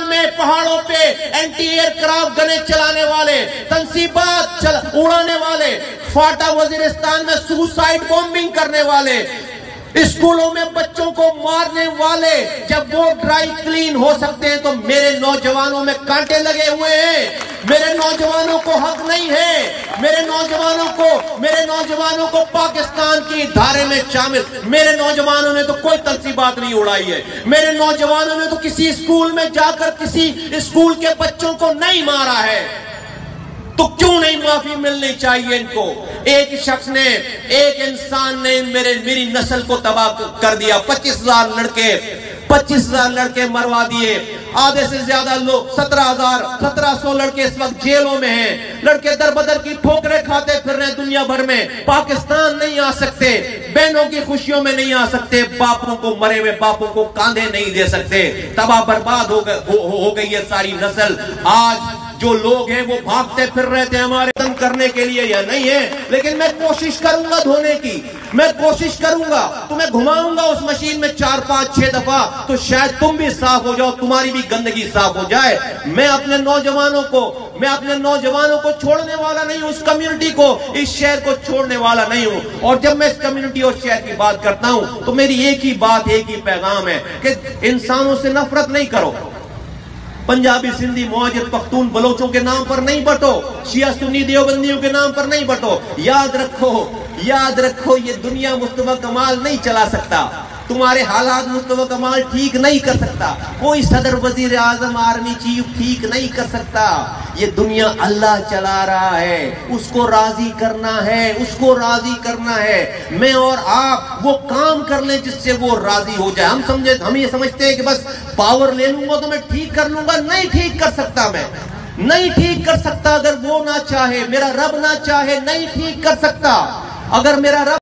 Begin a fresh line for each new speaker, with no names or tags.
میں پہاڑوں پہ اینٹی ایئر کرافٹ گنے چلانے والے، تنصیبات اڑانے والے، فاٹا وزیرستان میں سوسائیڈ بومبنگ کرنے والے، اسکولوں میں بچوں کو مارنے والے، جب وہ ڈرائی کلین ہو سکتے ہیں تو میرے نوجوانوں میں کانٹے لگے ہوئے ہیں۔ میرے نوجوانوں کو حق نہیں ہے، میرے نوجوانوں کو پاکستان کی دھارے میں شامل، میرے نوجوانوں نے تو کوئی تنصیبات نہیں اڑائی ہے، میرے نوجوانوں نے تو کسی اسکول میں جا کر کسی اسکول کے بچوں کو نہیں مارا ہے، تو کیوں نہیں معافی ملنی چاہیے ان کو؟ ایک شخص نے، ایک انسان نے میری نسل کو تباہ کر دیا، 25,000 لڑکے مروا دیے، آدھے سے زیادہ لوگ 1700 لڑکے اس وقت جیلوں میں ہیں، لڑکے در بدر کی ٹھوکریں کھاتے پھر رہے دنیا بھر میں، پاکستان نہیں آ سکتے، بہنوں کی خوشیوں میں نہیں آ سکتے، باپوں کو، مرے ہوئے باپوں کو کاندھے نہیں دے سکتے، تباہ برباد ہو گئی ہے ساری نسل۔ آج جو لوگ ہیں وہ بھاگتے پھر رہے تھے ہمارے ختم کرنے کے لیے، یا نہیں ہے، لیکن میں کوشش کروں گا دھونے کی، میں کوشش کروں گا، تمہیں گھماؤں گا اس مشین میں 4 5 6 دفعہ، تو شاید تم بھی صاف ہو جاؤ، تمہاری بھی گندگی صاف ہو جائے۔ میں اپنے نوجوانوں کو چھوڑنے والا نہیں ہوں، اس کمیونٹی کو، اس شہر کو چھوڑنے والا نہیں ہوں، اور جب میں اس کمیونٹی اور شہر کی بات کرتا ہوں تو میری ایک ہی بات، ایک ہی پیغام ہے کہ انسانوں سے نفرت نہیں کرو، پنجابی، سندھی، مہاجر، پختون، بلوچوں کے نام پر نہیں بٹو، شیعہ سنی دیوبندیوں کے نام پر نہیں بٹو۔ یاد رکھو یہ دنیا مصطفیٰ کمال نہیں چلا سکتا، تمہارے حالات مصطفیٰ کمال ٹھیک نہیں کر سکتا، کوئی صدر، وزیر اعظم، آرمی چیف ٹھیک نہیں کر سکتا، یہ دنیا اللہ چلا رہا ہے، اس کو راضی کرنا ہے، میں اور آپ وہ کام کر لیں جس سے وہ راضی ہو جائے۔ ہم یہ سمجھتے ہیں کہ بس پاور لے لوں گا تو میں ٹھیک کر لوں گا، نہیں ٹھیک کر سکتا، میں نہیں ٹھیک کر سکتا، اگر وہ نہ چاہے، میرا رب نہ چاہے، نہیں ٹھیک کر سکتا، اگر میرا رب